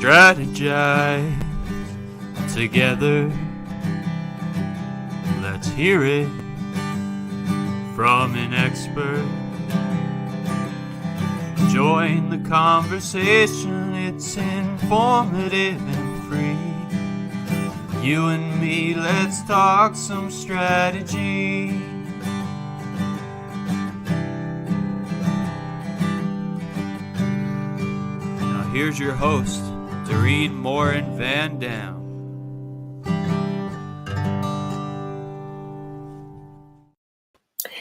strategize together. Let's hear it from an expert. Join the conversation, it's informative and free. You and me, let's talk some strategy. Now here's your host, Dorien Morin-van.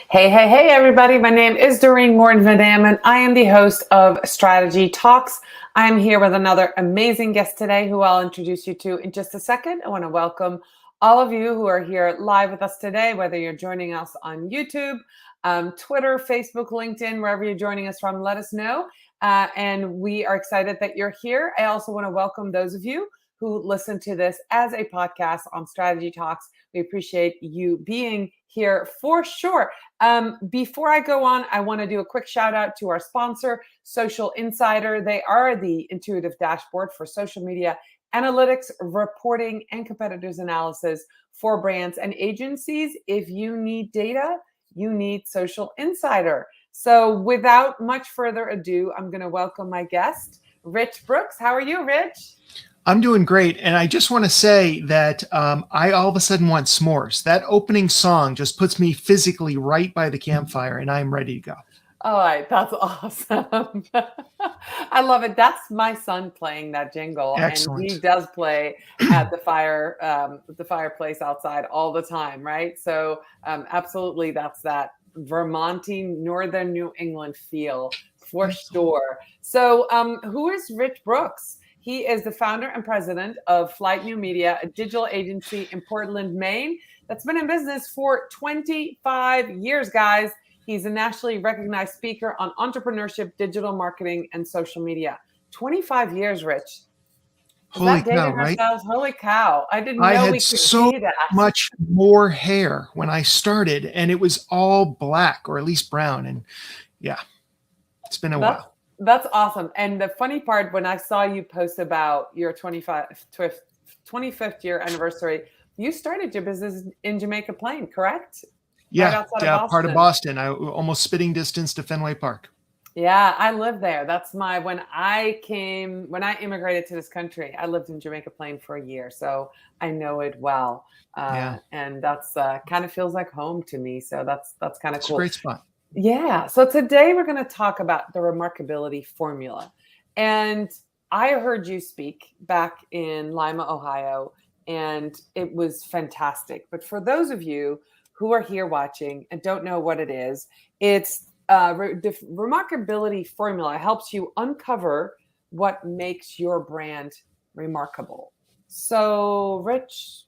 Hey, everybody. My name is Dorien Morin-van, and I am the host of Strategy Talks. I am here with another amazing guest today who I'll introduce you to in just a second. I want to welcome all of you who are here live with us today, whether you're joining us on YouTube, Twitter, Facebook, LinkedIn, wherever you're joining us from, let us know. And we are excited that you're here. I also want to welcome those of you who listen to this as a podcast on Strategy Talks. We appreciate you being here for sure. Before I go on, I want to do a quick shout out to our sponsor, Social Insider. They are the intuitive dashboard for social media analytics, reporting, and competitors analysis for brands and agencies. If you need data, you need Social Insider. So without much further ado, I'm going to welcome my guest, Rich Brooks. How are you, Rich? I'm doing great. And I just want to say that I all of a sudden want s'mores. That opening song just puts me physically right by the campfire, and I'm ready to go. All right. That's awesome. I love it. That's my son playing that jingle. Excellent. And he does play at the fireplace outside all the time, right? So absolutely, that's that Vermonty, Northern New England feel for sure. So who is Rich Brooks? He is the founder and president of Flight New Media, a digital agency in Portland, Maine, that's been in business for 25 years, guys. He's a nationally recognized speaker on entrepreneurship, digital marketing, and social media. 25 years, Rich. Holy cow, right? Holy cow. I didn't know I we had could so see that. much more hair when I started, and it was all black or at least brown. And yeah, it's been a while. That's awesome. And the funny part, when I saw you post about your 25th year anniversary, you started your business in Jamaica Plain, correct? Yeah, right part of Boston. I almost spitting distance to Fenway Park. Yeah, I lived there. That's when I immigrated to this country, I lived in Jamaica Plain for a year. So I know it well. And that's kind of feels like home to me. So that's kind of cool. It's a great spot. Yeah. So today we're going to talk about the Remarkability Formula. And I heard you speak back in Lima, Ohio, and it was fantastic. But for those of you who are here watching and don't know what it is, it's the Remarkability Formula helps you uncover what makes your brand remarkable. So, Rich,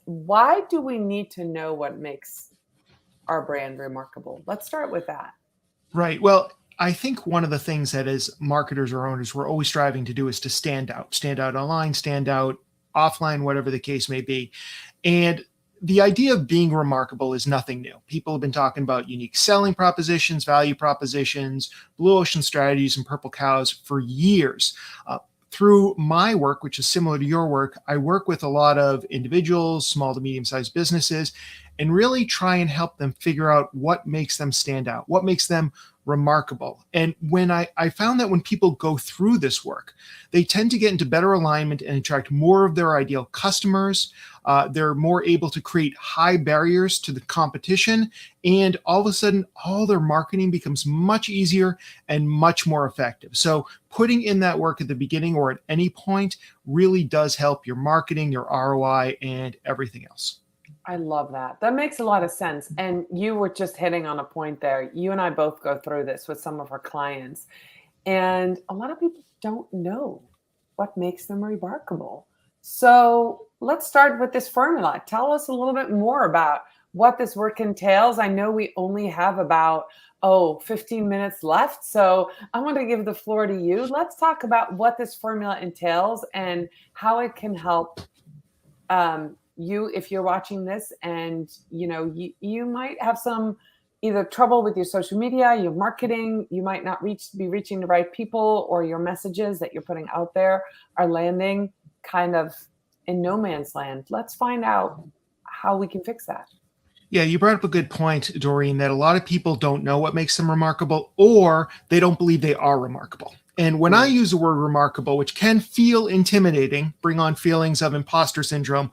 why do we need to know what makes our brand remarkable? Let's start with that. Right. Well, I think one of the things that as marketers or owners, we're always striving to do is to stand out online, stand out offline, whatever the case may be. And the idea of being remarkable is nothing new. People have been talking about unique selling propositions, value propositions, blue ocean strategies, and purple cows for years. Through my work, which is similar to your work, I work with a lot of individuals, small to medium-sized businesses, and really try and help them figure out what makes them stand out, what makes them remarkable. And when I found that when people go through this work, they tend to get into better alignment and attract more of their ideal customers. They're more able to create high barriers to the competition. And all of a sudden, all their marketing becomes much easier and much more effective. So putting in that work at the beginning or at any point really does help your marketing, your ROI, and everything else. I love that. That makes a lot of sense. And you were just hitting on a point there. You and I both go through this with some of our clients. And a lot of people don't know what makes them remarkable. So let's start with this formula. Tell us a little bit more about what this work entails. I know we only have about 15 minutes left. So I want to give the floor to you. Let's talk about what this formula entails and how it can help you, if you're watching this and you might have some either trouble with your social media, your marketing, you might not be reaching the right people, or your messages that you're putting out there are landing kind of in no man's land. Let's find out how we can fix that. Yeah, you brought up a good point, Doreen, that a lot of people don't know what makes them remarkable, or they don't believe they are remarkable. And when I use the word remarkable, which can feel intimidating, bring on feelings of imposter syndrome,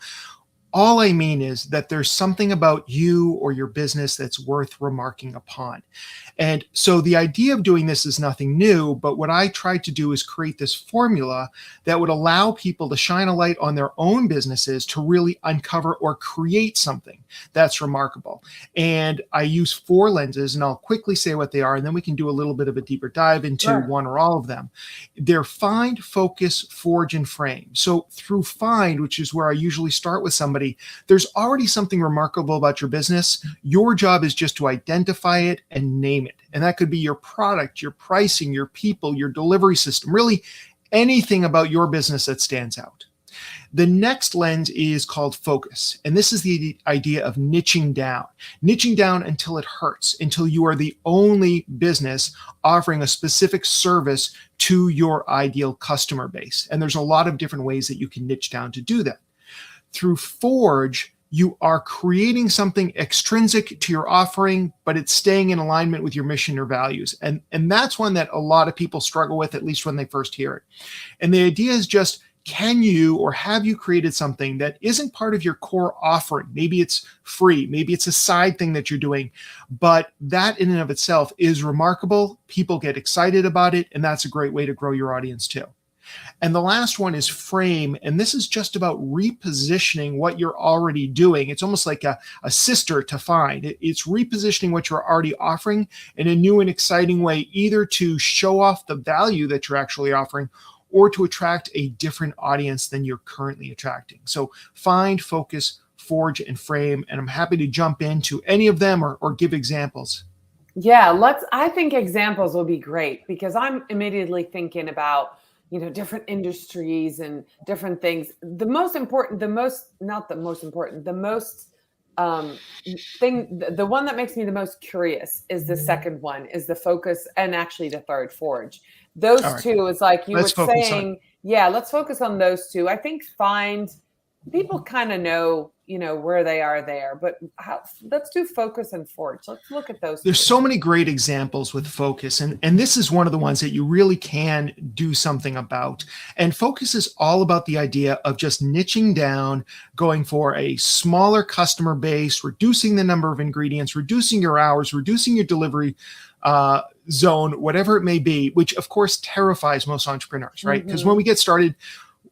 all I mean is that there's something about you or your business that's worth remarking upon. And so the idea of doing this is nothing new, but what I tried to do is create this formula that would allow people to shine a light on their own businesses to really uncover or create something that's remarkable. And I use 4 lenses, and I'll quickly say what they are, and then we can do a little bit of a deeper dive into one or all of them. They're find, focus, forge, and frame. So through find, which is where I usually start with somebody, there's already something remarkable about your business. Your job is just to identify it and name it. And that could be your product, your pricing, your people, your delivery system, really anything about your business that stands out. The next lens is called focus. And this is the idea of niching down until it hurts, until you are the only business offering a specific service to your ideal customer base. And there's a lot of different ways that you can niche down to do that. Through Forge, you are creating something extrinsic to your offering, but it's staying in alignment with your mission or values. And that's one that a lot of people struggle with, at least when they first hear it. And the idea is just, can you or have you created something that isn't part of your core offering? Maybe it's free, maybe it's a side thing that you're doing, but that in and of itself is remarkable. People get excited about it, and that's a great way to grow your audience too. And the last one is frame. And this is just about repositioning what you're already doing. It's almost like a sister to find. It's repositioning what you're already offering in a new and exciting way, either to show off the value that you're actually offering or to attract a different audience than you're currently attracting. So find, focus, forge, and frame. And I'm happy to jump into any of them or give examples. Yeah, I think examples will be great, because I'm immediately thinking about different industries and different things. The one that makes me the most curious is the second one, is the focus, and actually the third, forge. Those two is like you were saying. Yeah, let's focus on those two. I think find, people kind of know, where they are there, but let's do focus and forge. Let's look at those. There's so many great examples with focus. And this is one of the ones that you really can do something about. And focus is all about the idea of just niching down, going for a smaller customer base, reducing the number of ingredients, reducing your hours, reducing your delivery zone, whatever it may be, which of course terrifies most entrepreneurs, right? Because when we get started,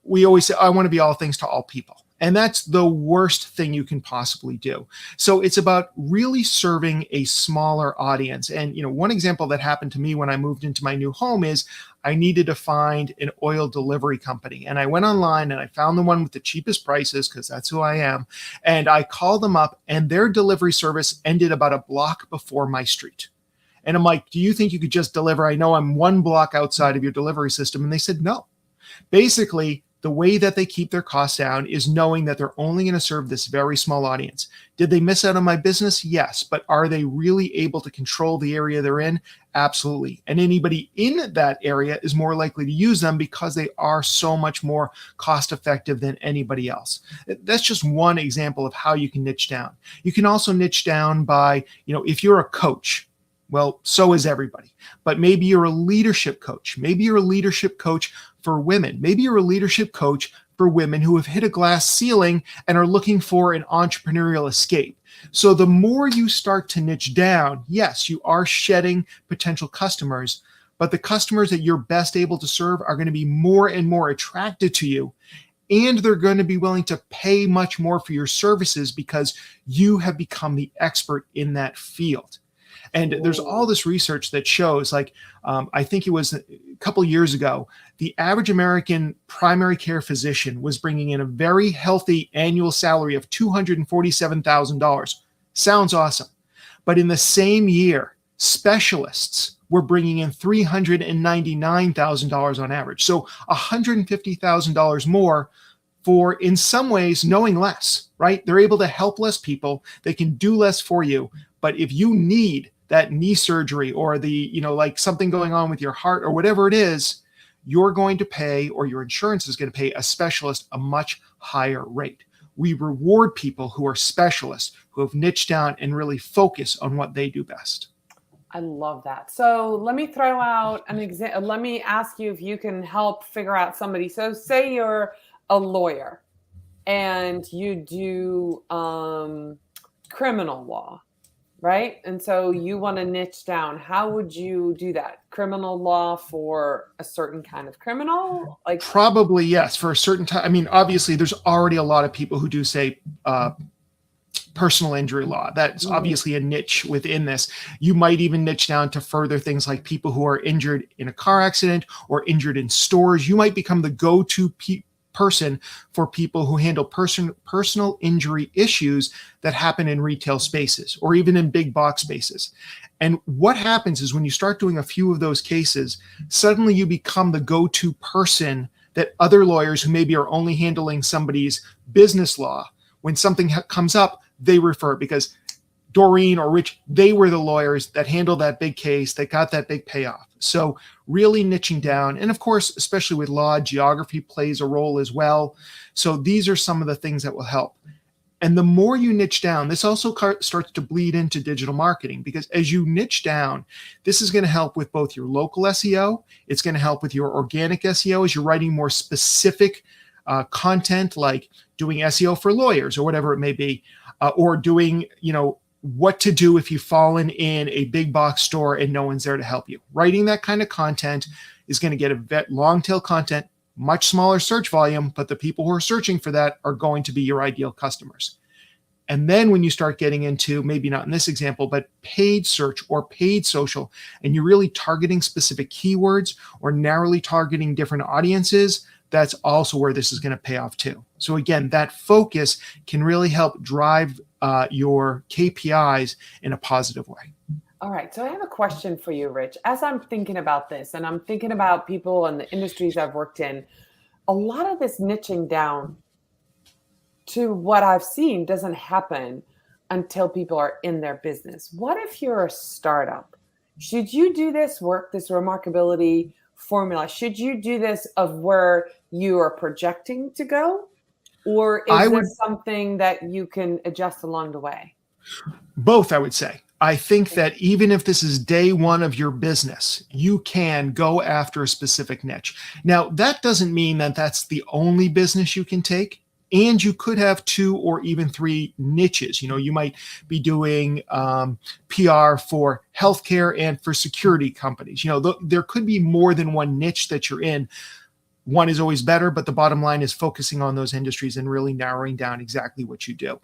we always say, I want to be all things to all people. And that's the worst thing you can possibly do. So it's about really serving a smaller audience. And, one example that happened to me when I moved into my new home is I needed to find an oil delivery company. And I went online and I found the one with the cheapest prices, because that's who I am. And I called them up, and their delivery service ended about a block before my street. And I'm like, do you think you could just deliver? I know I'm 1 block outside of your delivery system. And they said, no. Basically, the way that they keep their costs down is knowing that they're only going to serve this very small audience. Did they miss out on my business? Yes. But are they really able to control the area they're in? Absolutely. And anybody in that area is more likely to use them because they are so much more cost effective than anybody else. That's just one example of how you can niche down. You can also niche down by, if you're a coach, well, so is everybody. But maybe you're a leadership coach. Maybe you're a leadership coach for women. Maybe you're a leadership coach for women who have hit a glass ceiling and are looking for an entrepreneurial escape. So the more you start to niche down, yes, you are shedding potential customers, but the customers that you're best able to serve are going to be more and more attracted to you. And they're going to be willing to pay much more for your services because you have become the expert in that field. And there's all this research that shows, I think it was a couple of years ago, the average American primary care physician was bringing in a very healthy annual salary of $247,000. Sounds awesome. But in the same year, specialists were bringing in $399,000 on average. So $150,000 more for, in some ways, knowing less, right? They're able to help less people. They can do less for you, But if you need that knee surgery or like something going on with your heart or whatever it is, you're going to pay, or your insurance is going to pay a specialist a much higher rate. We reward people who are specialists, who have niched down and really focus on what they do best. I love that. So let me throw out an example. Let me ask you if you can help figure out somebody. So say you're a lawyer and you do criminal law, right? And so you want to niche down. How would you do that? Criminal law for a certain kind of criminal? Like probably yes, for a certain time. I mean, obviously there's already a lot of people who do say personal injury law. That's obviously a niche within this. You might even niche down to further things like people who are injured in a car accident or injured in stores. You might become the go-to person for people who handle personal injury issues that happen in retail spaces or even in big box spaces. And what happens is when you start doing a few of those cases, suddenly you become the go-to person that other lawyers who maybe are only handling somebody's business law, when something comes up, they refer, because Dorien or Rich, they were the lawyers that handled that big case, that got that big payoff. So really niching down. And of course, especially with law, geography plays a role as well. So these are some of the things that will help. And the more you niche down, this also starts to bleed into digital marketing, because as you niche down, this is going to help with both your local SEO. It's going to help with your organic SEO as you're writing more specific content, like doing SEO for lawyers or whatever it may be, or doing, what to do if you've fallen in a big box store and no one's there to help you. Writing that kind of content is going to get a long tail content, much smaller search volume, but the people who are searching for that are going to be your ideal customers. And then when you start getting into, maybe not in this example, but paid search or paid social, and you're really targeting specific keywords or narrowly targeting different audiences, that's also where this is going to pay off too. So again, that focus can really help drive your KPIs in a positive way. All right. So I have a question for you, Rich. As I'm thinking about this, and I'm thinking about people and the industries I've worked in, a lot of this niching down to what I've seen doesn't happen until people are in their business. What if you're a startup? Should you do this work, this remarkability formula? Should you do this of where you are projecting to go? Or is there something that you can adjust along the way? Both, I would say. I think that even if this is day one of your business, you can go after a specific niche. Now, that doesn't mean that that's the only business you can take. And you could have 2 or even 3 niches. You might be doing PR for healthcare and for security companies. There could be more than one niche that you're in. One is always better, but the bottom line is focusing on those industries and really narrowing down exactly what you do,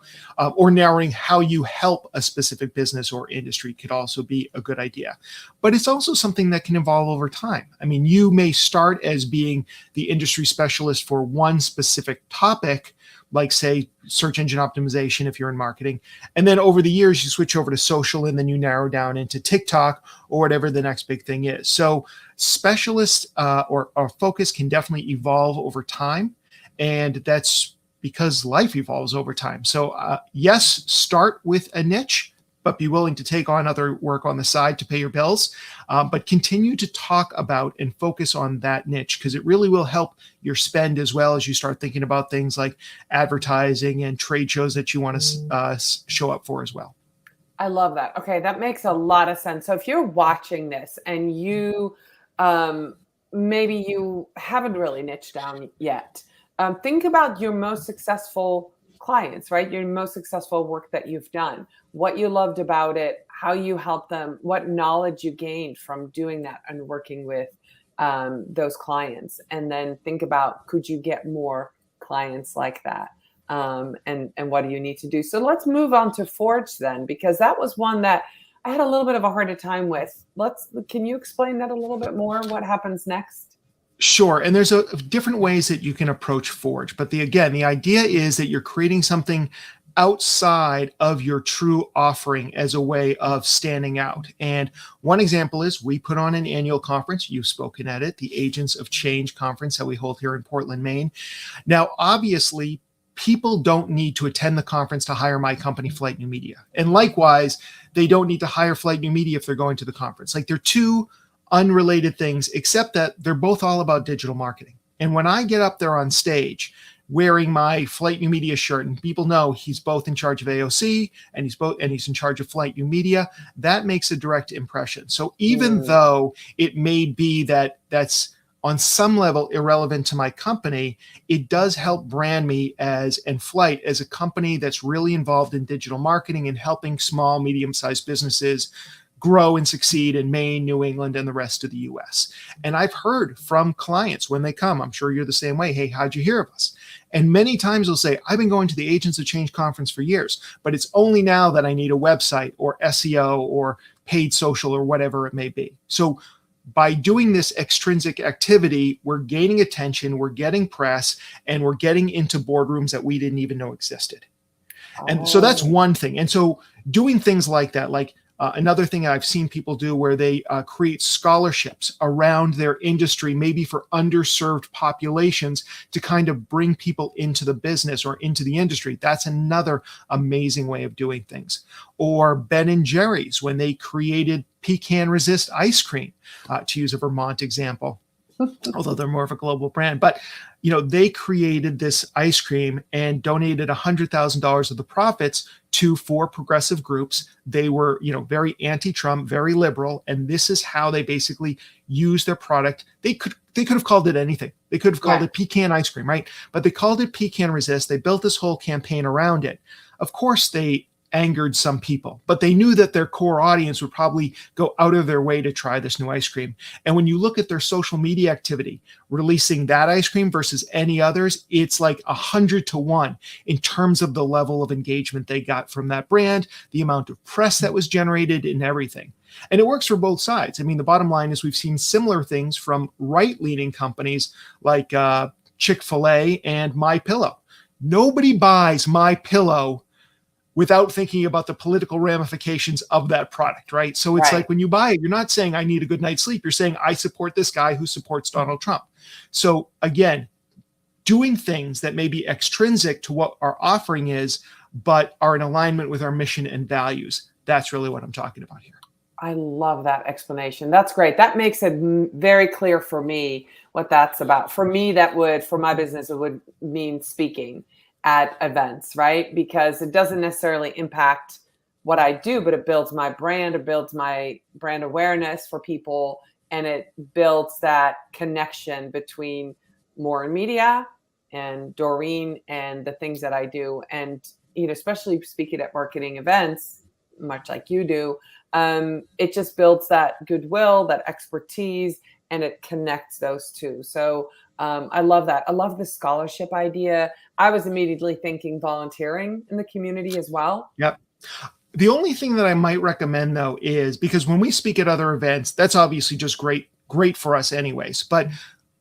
or narrowing how you help a specific business or industry could also be a good idea. But it's also something that can evolve over time. I mean, you may start as being the industry specialist for one specific topic, like say search engine optimization if you're in marketing. And then over the years, you switch over to social, and then you narrow down into TikTok or whatever the next big thing is. So specialist or focus can definitely evolve over time. And that's because life evolves over time. So yes, start with a niche, but be willing to take on other work on the side to pay your bills. But continue to talk about and focus on that niche, because it really will help your spend as well as you start thinking about things like advertising and trade shows that you want to show up for as well. I love that. Okay, that makes a lot of sense. So if you're watching this and you maybe you haven't really niched down yet, think about your most successful clients, right? Your most successful work that you've done, what you loved about it, how you helped them, what knowledge you gained from doing that and working with those clients. And then think about, could you get more clients like that? And what do you need to do? So let's move on to Forge then, because that was one that I had a little bit of a harder time with. Can you explain that a little bit more? What happens next? Sure. And there's different ways that you can approach Forge. But the idea is that you're creating something outside of your true offering as a way of standing out. And one example is we put on an annual conference. You've spoken at it, the Agents of Change conference that we hold here in Portland, Maine. Now, obviously, people don't need to attend the conference to hire my company, Flight New Media. And likewise, they don't need to hire Flight New Media if they're going to the conference. Like, they're two unrelated things, except that they're both all about digital marketing. And when I get up there on stage wearing my Flight New Media shirt, and people know he's both in charge of AOC and he's in charge of Flight New Media, that makes a direct impression. So even though it may be that that's on some level irrelevant to my company, it does help brand me and Flight as a company that's really involved in digital marketing and helping small, medium-sized businesses grow and succeed in Maine, New England, and the rest of the US. And I've heard from clients when they come, I'm sure you're the same way, hey, how'd you hear of us? And many times they'll say, I've been going to the Agents of Change conference for years, but it's only now that I need a website or SEO or paid social or whatever it may be. So by doing this extrinsic activity, we're gaining attention, we're getting press, and we're getting into boardrooms that we didn't even know existed. And so that's one thing. And so doing things like that, like another thing I've seen people do where they create scholarships around their industry, maybe for underserved populations, to kind of bring people into the business or into the industry. That's another amazing way of doing things. Or Ben and Jerry's, when they created pecan resist ice cream, to use a Vermont example, although they're more of a global brand. But they created this ice cream and donated $100,000 of the profits to 4 progressive groups. They were, very anti-Trump, very liberal, and this is how they basically used their product. They could have called it anything. They could have called it pecan ice cream, right? But they called it Pecan Resist. They built this whole campaign around it. Of course, they angered some people, but they knew that their core audience would probably go out of their way to try this new ice cream. And when you look at their social media activity, releasing that ice cream versus any others, it's like 100 to 1 in terms of the level of engagement they got from that brand, the amount of press that was generated, and everything. And it works for both sides. I mean, the bottom line is we've seen similar things from right-leaning companies like Chick-fil-A and MyPillow. Nobody buys MyPillow without thinking about the political ramifications of that product, right? So it's like when you buy it, you're not saying I need a good night's sleep. You're saying I support this guy who supports Donald Trump. So again, doing things that may be extrinsic to what our offering is, but are in alignment with our mission and values. That's really what I'm talking about here. I love that explanation. That's great. That makes it very clear for me what that's about. For me, for my business, it would mean speaking at events, right? Because it doesn't necessarily impact what I do, but it builds my brand, it builds my brand awareness for people, and it builds that connection between Morin Media and Dorien and the things that I do. And, especially speaking at marketing events, much like you do, it just builds that goodwill, that expertise, and it connects those two. So I love that. I love the scholarship idea. I was immediately thinking volunteering in the community as well. Yep. The only thing that I might recommend, though, is because when we speak at other events, that's obviously just great for us anyways. But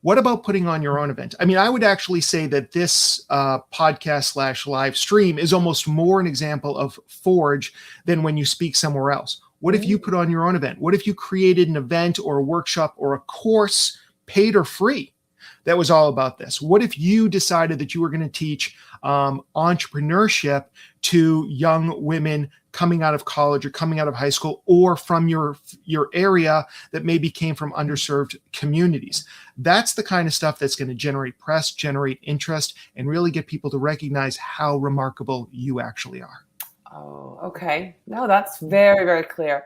what about putting on your own event? I mean, I would actually say that this podcast / live stream is almost more an example of Forge than when you speak somewhere else. What if you put on your own event? What if you created an event or a workshop or a course, paid or free, that was all about this? What if you decided that you were going to teach entrepreneurship to young women coming out of college or coming out of high school, or from your area that maybe came from underserved communities? That's the kind of stuff that's going to generate press, generate interest, and really get people to recognize how remarkable you actually are. Oh, okay. No, that's very, very clear.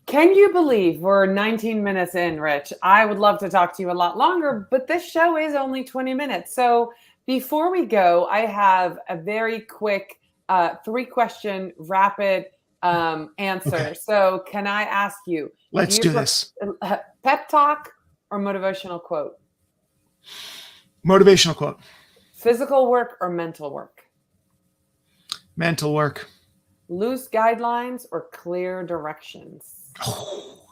Can you believe we're 19 minutes in, Rich? I would love to talk to you a lot longer, but this show is only 20 minutes. So before we go, I have a very quick 3-question rapid answer. Okay. So can I ask you? Let's do this. Pep talk or motivational quote? Motivational quote. Physical work or mental work? Mental work. Loose guidelines or clear directions? Oh,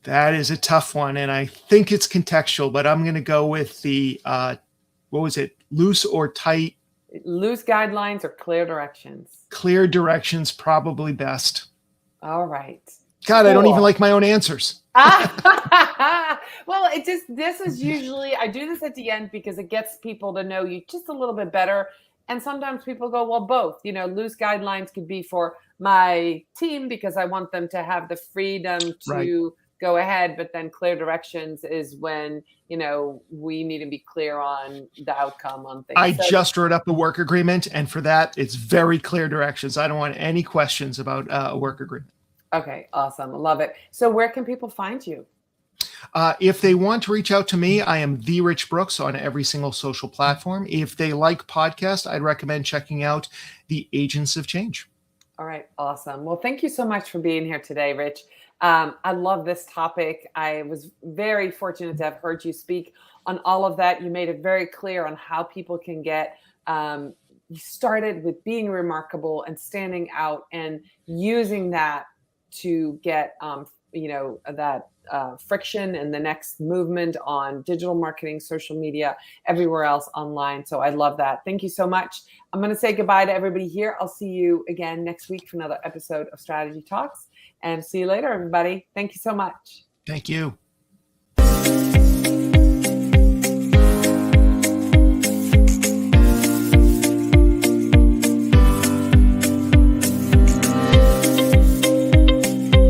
that is a tough one, and I think it's contextual, but I'm going to go with the, loose or tight? Loose guidelines or clear directions? Clear directions, probably best. All right. God, cool. I don't even like my own answers. Well, this is usually, I do this at the end because it gets people to know you just a little bit better. And sometimes people go, well, both, loose guidelines could be for my team because I want them to have the freedom to go ahead, but then clear directions is when, we need to be clear on the outcome on things. I just wrote up a work agreement, and for that, it's very clear directions. I don't want any questions about a work agreement. Okay, awesome. I love it. So where can people find you? If they want to reach out to me, I am The Rich Brooks on every single social platform. If they like podcasts, I'd recommend checking out The Agents of Change. All right, awesome. Well, thank you so much for being here today, Rich. I love this topic. I was very fortunate to have heard you speak on all of that. You made it very clear on how people can get started with being remarkable and standing out and using that to get, that friction and the next movement on digital marketing, social media, everywhere else online. So I love that. Thank you so much. I'm going to say goodbye to everybody here. I'll see you again next week for another episode of Strategy Talks, and see you later, everybody. Thank you so much. Thank you.